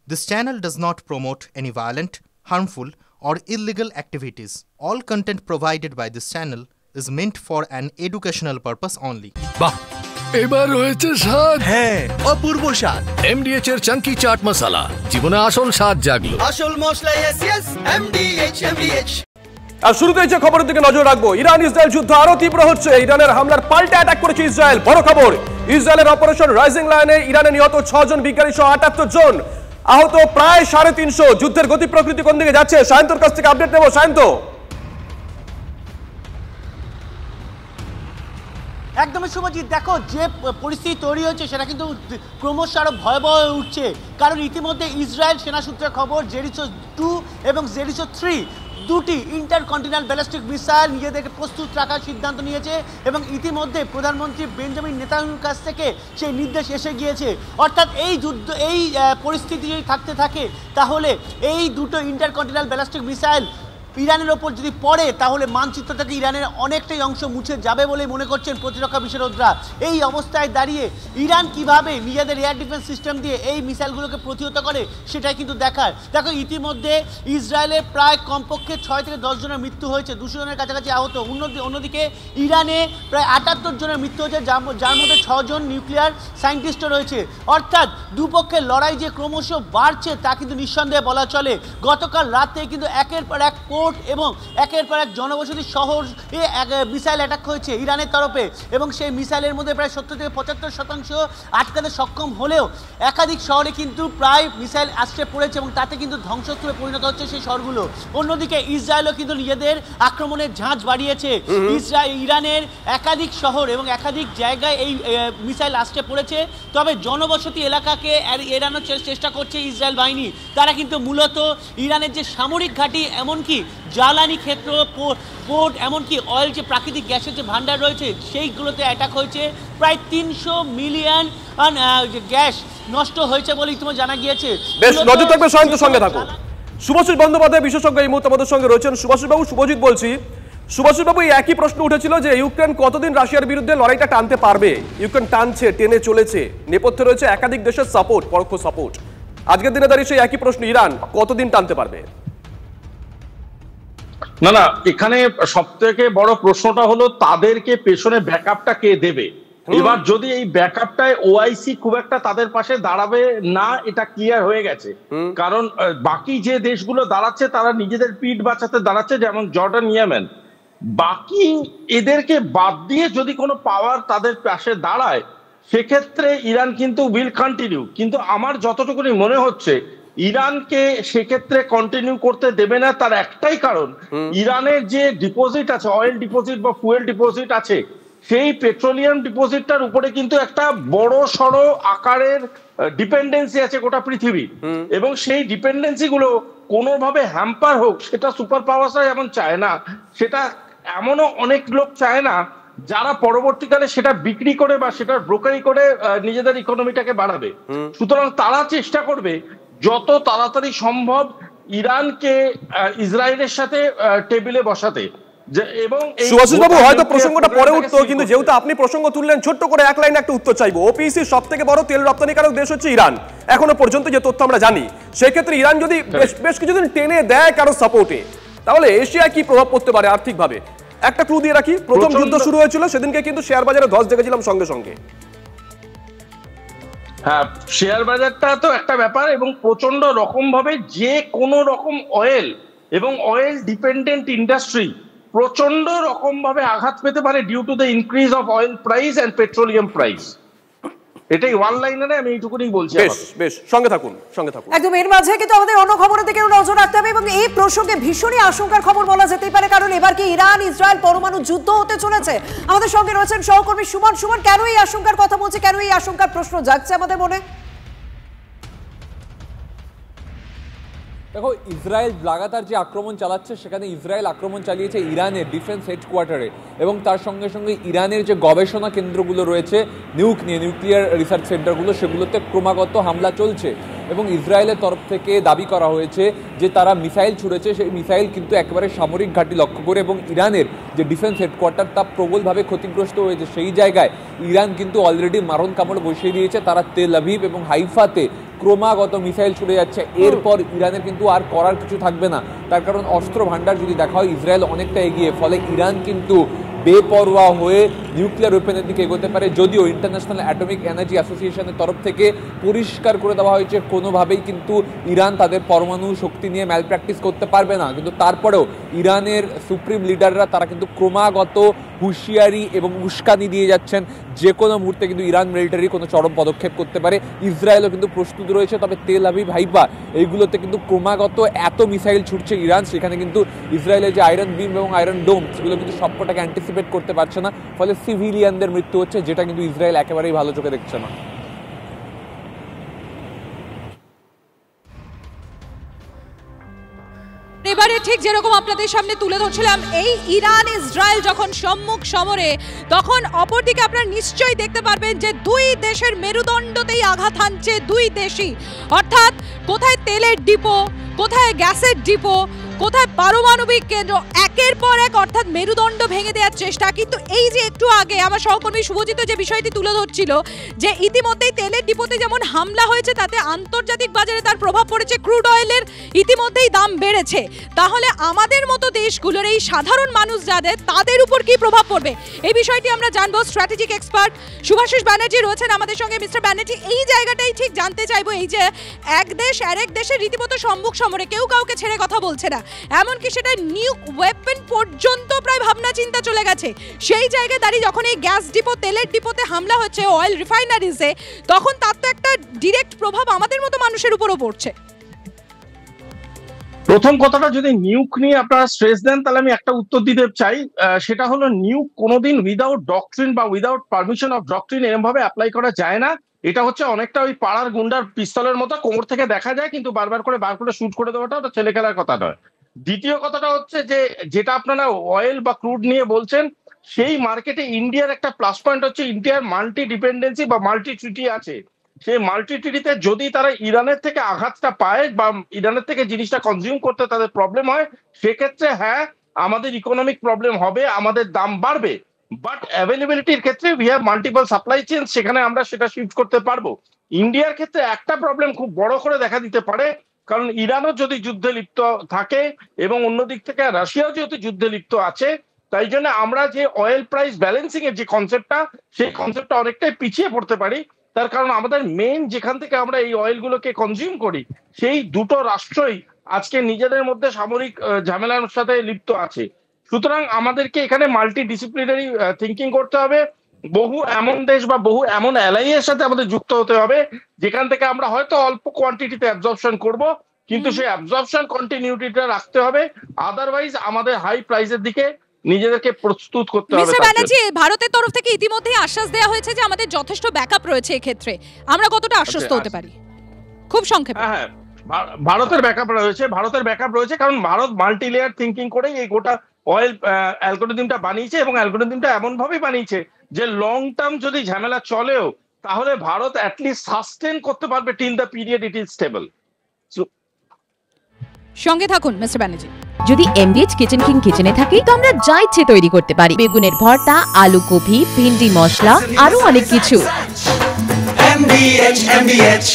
This channel does not promote any violent, harmful, or illegal activities. All content provided by this channel is meant for an educational purpose only. বাহ, এবার হয়েছে স্বাদ। হ্যাঁ, অপূর্ব স্বাদ। এমডিএচ এর চাঙ্কি চাট মশলা, জীবনে আসল স্বাদ জাগলো। আসল মশলা এসএস এমডিএচ। আর শুরুতে যে খবরের দিকে নজর রাখবো, ইরান ইসরায়েল যুদ্ধ আরো তীব্র হচ্ছে। ইরানের হামলার পাল্টা অ্যাটাক করেছে ইসরায়েল। বড় খবর, ইসরায়েলের অপারেশন রাইজিং লায়নে ইরানে নিহত 6 জন বিজ্ঞানী সহ 78 জন, আহত প্রায় 350। যুদ্ধের গতি প্রকৃতি কোন দিকে যাচ্ছে, সায়ন্তর কাছ থেকে আপডেট নেব। সায়ন্ত। একদমই শুভজিৎ, দেখো যে পরিস্থিতি তৈরি হয়েছে সেটা কিন্তু ক্রমশ আরো ভয়াবহ হয়ে উঠছে। কারণ ইতিমধ্যে ইসরায়েল সেনা সূত্রের খবর, জেরিসো 2 এবং জেরিসো 3 দুটি ইন্টারকন্টিনেন্টাল ব্যালিস্টিক মিসাইল নিজেদেরকে প্রস্তুত রাখার সিদ্ধান্ত নিয়েছে এবং ইতিমধ্যে প্রধানমন্ত্রী বেঞ্জামিন নেতানিয়াহুর কাছ থেকে সেই নির্দেশ এসে গিয়েছে। অর্থাৎ এই যুদ্ধ, এই পরিস্থিতি যদি থাকতে থাকে তাহলে এই দুটো ইন্টারকন্টিনেন্টাল ব্যালিস্টিক মিসাইল ইরানের ওপর যদি পড়ে তাহলে মানচিত্র থেকে ইরানের অনেকটাই অংশ মুছে যাবে বলে মনে করছেন প্রতিরক্ষা বিশেষজ্ঞরা। এই অবস্থায় দাঁড়িয়ে ইরান কিভাবে নিজেদের এয়ার ডিফেন্স সিস্টেম দিয়ে এই মিসাইলগুলোকে প্রতিহত করে সেটাই কিন্তু দেখার। দেখো ইতিমধ্যে ইসরায়েলের প্রায় কমপক্ষে 6 থেকে 10 জনের মৃত্যু হয়েছে, 200 জনের কাছাকাছি আহত। অন্যদিকে ইরানে প্রায় 78 জনের মৃত্যু হয়েছে, যার মধ্যে 6 জন নিউক্লিয়ার সায়েন্টিস্টও রয়েছে। অর্থাৎ দুপক্ষের লড়াই যে ক্রমশ বাড়ছে তা কিন্তু নিঃসন্দেহে বলা চলে। গতকাল রাতে কিন্তু একের পর এক এবং একের পর এক জনবসতি শহর মিসাইল অ্যাটাক হয়েছে ইরানের তরফে এবং সেই মিসাইলের মধ্যে প্রায় 70 থেকে 75% আটকাতে সক্ষম হলেও একাধিক শহরে কিন্তু প্রায় মিসাইল আসতে পড়েছে এবং তাতে কিন্তু ধ্বংসস্তূপে পরিণত হচ্ছে সেই শহরগুলো। অন্যদিকে ইসরায়েলও কিন্তু নিজেদের আক্রমণের ঝাঁজ বাড়িয়েছে। ইরানের একাধিক শহর এবং একাধিক জায়গায় এই মিসাইল আসতে পড়েছে। তবে জনবসতি এলাকাকে এড়ানোর চেষ্টা করছে ইসরায়েল বাহিনী। তারা কিন্তু মূলত ইরানের যে সামরিক ঘাঁটি, এমনকি জ্বালানি ক্ষেত্র, পোর্ট, এমনকি অয়েল, যে প্রাকৃতিক গ্যাসের যে ভান্ডার রয়েছে সেইগুলোতে অ্যাটাক হয়েছে। প্রায় 300 মিলিয়ন গ্যাস নষ্ট হয়েছে বলে ইতিমধ্যে জানা গিয়েছে। বেশ, নজর থাকবে সায়ন্তর সঙ্গে থাকো। শুভজিৎ বন্দ্যোপাধ্যায় বিশেষজ্ঞ এই মুহূর্তে আমাদের সঙ্গে রয়েছেন। শুভজিৎ বাবু, শুভজিৎ বলছি। শুভজিৎ বাবু, এই একই প্রশ্ন উঠেছিল যে ইউক্রেন কতদিন রাশিয়ার বিরুদ্ধে লড়াইটা টানতে পারবে। ইউক্রেন টানছে, টেনে চলেছে, নেপথ্যে রয়েছে একাধিক দেশের সাপোর্ট, পরোক্ষ সাপোর্ট। আজকের দিনে দাঁড়িয়ে সেই একই প্রশ্ন, ইরান কতদিন টানতে পারবে? না না, এখানে সব থেকে বড় প্রশ্নটা হলো তাদেরকে পেছনে ব্যাকআপটা কে দেবে। এবার যদি এই ব্যাকআপটায় ওআইসি খুব একটা তাদের পাশে দাঁড়াবে না, এটা ক্লিয়ার হয়ে গেছে। কারণ বাকি যে দেশগুলো দাঁড়াচ্ছে তারা নিজেদের পিঠ বাঁচাতে দাঁড়াচ্ছে, যেমন জর্ডান, ইয়েমেন। বাকি এদেরকে বাদ দিয়ে যদি কোনো পাওয়ার তাদের পাশে দাঁড়ায় সেক্ষেত্রে ইরান কিন্তু উইল কন্টিনিউ। কিন্তু আমার যতটুকুনি মনে হচ্ছে ইরানকে সেক্ষেত্রে কন্টিনিউ করতে দেবে না। তার একটাই কারণ, ইরানের যে ডিপোজিট আছে, অয়েল ডিপোজিট বা ফুয়েল ডিপোজিট আছে, সেই পেট্রোলিয়াম ডিপোজিটটার উপরে কিন্তু একটা বড় সড় আকারের ডিপেন্ডেন্সি আছে গোটা পৃথিবী। এবং সেই ডিপেন্ডেন্সি গুলো কোনোভাবে হ্যাম্পার হোক, সেটা সুপার পাওয়াররা যেমন চায় না, সেটা এমনও অনেক লোক চায় না যারা পরবর্তীকালে সেটা বিক্রি করে বা সেটা ব্রোকারি করে নিজেদের ইকোনমিটাকে বাড়াবে। সুতরাং তারা চেষ্টা করবে যত তাড়াতাড়ি সম্ভব ইরানকে ইসরায়েলের সাথে টেবিলে বসাতে। সুভাষিস বাবু, হয়তো প্রসঙ্গটা পরে উঠতো, কিন্তু যেহেতু আপনি প্রসঙ্গ তুললেন, ছোট্ট করে এক লাইনে একটা উত্তর চাইবো। ওপিইসি সব থেকে বড় তেল রপ্তানিকারক দেশ হচ্ছে ইরান, এখনো পর্যন্ত যে তথ্য আমরা জানি। সেক্ষেত্রে ইরান যদি বেশ কিছুদিন টেনে দেয় কারো সাপোর্টে, তাহলে এশিয়ায় কি প্রভাব পড়তে পারে আর্থিকভাবে? একটা ক্লু দিয়ে রাখি, প্রথম যুদ্ধ শুরু হয়েছিল সেদিনকে কিন্তু শেয়ার বাজারে ধস দেখেছিলাম সঙ্গে সঙ্গে। হ্যাঁ, শেয়ার বাজারটা তো একটা ব্যাপার, এবং প্রচন্ড রকম ভাবে যে কোনো রকম অয়েল এবং অয়েল ডিপেন্ডেন্ট ইন্ডাস্ট্রি প্রচন্ড রকম ভাবে আঘাত পেতে পারে due to the increase of oil price and petroleum price. এটাই ওয়ান লাইনারে আমি এইটুকুনি বলছি। বেশ, সঙ্গে থাকুন, সঙ্গে থাকুন। একদম এর মাঝে কিন্তু আমাদের অন্য খবরের দিকে নজর রাখতে হবে এবং এই প্রসঙ্গে ভীষণই আশঙ্কার খবর বলা যেতেই পারে, কারণ এবার কি ইরান ইসরায়েল পরমাণু যুদ্ধ হতে চলেছে। আমাদের সঙ্গে রয়েছেন সহকর্মী সুমন। সুমন, কেন এই আশঙ্কার কথা বলছে, কেন এই আশঙ্কার প্রশ্ন জাগছে আমাদের মনে? দেখো, ইসরায়েল লাগাতার যে আক্রমণ চালাচ্ছে, সেখানে ইসরায়েল আক্রমণ চালিয়েছে ইরানের ডিফেন্স হেডকোয়ার্টারে এবং তার সঙ্গে সঙ্গে ইরানের যে গবেষণা কেন্দ্রগুলো রয়েছে নিউক্লিয়ার রিসার্চ সেন্টারগুলো, সেগুলোতে ক্রমাগত হামলা চলছে এবং ইসরায়েলের তরফ থেকে দাবি করা হয়েছে যে তারা মিসাইল ছুড়েছে। সেই মিসাইল কিন্তু একেবারে সামরিক ঘাঁটি লক্ষ্য করে এবং ইরানের যে ডিফেন্স হেডকোয়ার্টার তা প্রবলভাবে ক্ষতিগ্রস্ত হয়েছে। সেই জায়গায় ইরান কিন্তু অলরেডি মারণ কামড় বসিয়ে দিয়েছে। তারা তেল আভিভ এবং হাইফাতে ক্রমাগত মিসাইল ছুড়ে যাচ্ছে, এরপর ইরানের কিন্তু আর করার কিছু থাকবে না। তার কারণ অস্ত্র ভান্ডার যদি দেখা হয় ইসরায়েল অনেকটা এগিয়ে, ফলে ইরান কিন্তু বেপরোয়া হয়ে নিউক্লিয়ার ওয়েপেনের দিকে এগোতে পারে। যদিও ইন্টারন্যাশনাল অ্যাটমিক এনার্জি অ্যাসোসিয়েশনের তরফ থেকে পরিষ্কার করে দেওয়া হয়েছে কোনোভাবেই কিন্তু ইরান তাদের পরমাণু শক্তি নিয়ে ম্যাল প্র্যাকটিস করতে পারবে না, কিন্তু তারপরেও ইরানের সুপ্রিম লিডাররা তারা কিন্তু ক্রমাগত হুঁশিয়ারি এবং উস্কানি দিয়ে যাচ্ছেন যে কোনো মুহূর্তে কিন্তু ইরান মিলিটারি কোনো চরম পদক্ষেপ করতে পারে। ইসরায়েলও কিন্তু প্রস্তুত রয়েছে, তবে তেল আভিভ হাইফা এইগুলোতে কিন্তু ক্রমাগত এত মিসাইল ছুটছে ইরান, সেখানে কিন্তু ইসরায়েলের যে আয়রন বিম এবং আয়রন ডোম সেগুলো কিন্তু সবকটাকে অ্যান্টিসিপেট করতে পারছে না, ফলে সিভিলিয়ানদের মৃত্যু হচ্ছে, যেটা কিন্তু ইসরায়েল একেবারেই ভালো চোখে দেখছে না। এবারে ঠিক যেরকম আপনাদের সামনে তুলে ধরছিলাম, এই ইরান ইসরায়েল যখন সম্মুখ সমরে, তখন অপরদিকে আপনারা নিশ্চয়ই দেখতে পারবেন যে দুই দেশের মেরুদণ্ডতেই আঘাত হানছে দুই দেশই। অর্থাৎ কোথায় তেলের ডিপো, কোথায় গ্যাসের ডিপো, কোথায় পারমাণবিক কেন্দ্র, একের পর এক অর্থাৎ মেরুদণ্ড ভেঙে দেওয়ার চেষ্টা। কিন্তু এই যে একটু আগে আমার সহকর্মী শুভজিৎ যে বিষয়টি তুলে ধরছিল যে ইতিমধ্যেই তেলের ডিপোতে যেমন হামলা হয়েছে, তাতে আন্তর্জাতিক বাজারে তার প্রভাব পড়েছে, ক্রুড অয়েলের ইতিমধ্যেই দাম বেড়েছে, তাহলে আমাদের মতো দেশগুলোর এই সাধারণ মানুষ যাদের, তাদের উপর কি প্রভাব পড়বে এই বিষয়টি আমরা জানবো। স্ট্র্যাটেজিক এক্সপার্ট শুভাশিস ব্যানার্জি রয়েছেন আমাদের সঙ্গে। মিস্টার ব্যানার্জি, এই জায়গাটাই ঠিক জানতে চাইবো, এই যে এক দেশ আরেক দেশের রীতিমতো সম্মুখ সমরে, কেউ কাউকে ছেড়ে কথা বলছে না, এমনকি সেটা নিউক ওয়েপন পর্যন্ত প্রায় ভাবনা চিন্তা চলে গেছে, সেই জায়গায় দাঁড়িয়ে যখন এই গ্যাস ডিপো, তেলের ডিপোতে হামলা হচ্ছে, অয়েল রিফাইনারিজে, তখন তার তো একটা ডিরেক্ট প্রভাব আমাদের মতো মানুষের উপরও পড়ছে। প্রথম কথাটা যদি নিউক নিয়ে আপনারা স্ট্রেস দেন, তাহলে আমি একটা উত্তর দিতে চাই, সেটা হলো নিউক কোনোদিন উইদাউট ডক্ট্রিন বা উইদাউট পারমিশন অফ ডক্ট্রিন এরকম ভাবে অ্যাপ্লাই করা যায় না। এটা হচ্ছে অনেকটা ওই পাড়ার গুন্ডার পিস্তলের মতো, কোমর থেকে দেখা যায় কিন্তু বারবার করে বার করে শুট করে দেওয়াটা ওটা ছেলে খেলার কথা নয়। দ্বিতীয় কথাটা হচ্ছে যে যেটা আপনারা অয়েল বা ক্রুড নিয়ে বলছেন, সেই মার্কেটে ইন্ডিয়ার একটা প্লাস পয়েন্ট হচ্ছে ইন্ডিয়ার মাল্টি ডিপেন্ডেন্সি বা মাল্টি ট্রিটি আছে। সেই মাল্টি ট্রিটিতে যদি তারা ইরানের থেকে আঘাতটা পায় বা ইরানের থেকে জিনিসটা কনজিউম করতে তাদের প্রবলেম হয়, সেক্ষেত্রে হ্যাঁ আমাদের ইকোনমিক প্রবলেম হবে, আমাদের দাম বাড়বে, বাট অ্যাভেলেবিলিটির ক্ষেত্রে we have multiple supply chain, সেখানে আমরা সেটা শিফট করতে পারবো। ইন্ডিয়ার ক্ষেত্রে একটা প্রবলেম খুব বড় করে দেখা দিতে পারে, কারণ ইরানও যদি যুদ্ধে লিপ্ত থাকে এবং অন্যদিক থেকে রাশিয়াও যেহেতু যুদ্ধে লিপ্ত আছে, তাই জন্য আমরা যে অয়েল প্রাইস ব্যালেন্সিং এর যে কনসেপ্টটা, সেই কনসেপ্টটা অনেকটাই পিছিয়ে পড়তে পারি। তার কারণ আমাদের মেইন যেখান থেকে আমরা এই অয়েলগুলোকে কনজিউম করি, সেই দুটো রাষ্ট্রই আজকে নিজেদের মধ্যে সামরিক ঝামেলার সাথে লিপ্ত আছে। সুতরাং আমাদেরকে এখানে মাল্টি ডিসিপ্লিনারি থিঙ্কিং করতে হবে, বহু এমন দেশ বা বহু এমন অ্যালাইয়ের সাথে আমাদের যুক্ত হতে হবে যেখান থেকে আমরা হয়তো অল্প কোয়ান্টিটিতে অ্যাবজর্পশন করব, কিন্তু সেই অ্যাবজর্পশন কন্টিনিউটিটা রাখতে হবে, আদারওয়াইজ আমাদের হাই প্রাইসের দিকে নিজেদেরকে প্রস্তুত করতে হবে। মিস্টার ব্যানার্জি, ভারতের তরফ থেকে ইতিমধ্যেই আশ্বাস দেওয়া হয়েছে যে আমাদের যথেষ্ট ব্যাকআপ রয়েছে, এই ক্ষেত্রে আমরা কতটা আশ্বস্ত হতে পারি খুব সংক্ষেপে? হ্যাঁ, ভারতের ব্যাকআপ রয়েছে, কারণ ভারত মাল্টি লেয়ার থিঙ্কিং করে এই গোটা অয়েল অ্যালগরিদমটা বানিয়েছে, এবং অ্যালগরিদমটা এমন ভাবে বানিয়েছে যে লং টার্ম যদি ঝামেলা চলেও তাহলে ভারত অ্যাটলিস্ট সাস্টেন করতে পারবে till the period it is stable. সঙ্গে থাকুন মিস্টার ব্যানার্জি। যদি এমডিএইচ কিচেন কিং কিচেনে থাকি তো আমরা যা ইচ্ছে তৈরি করতে পারি, বেগুনের ভর্তা, আলু কপি, ভিন্ডি মশলা, আরো অনেক কিছু। MDH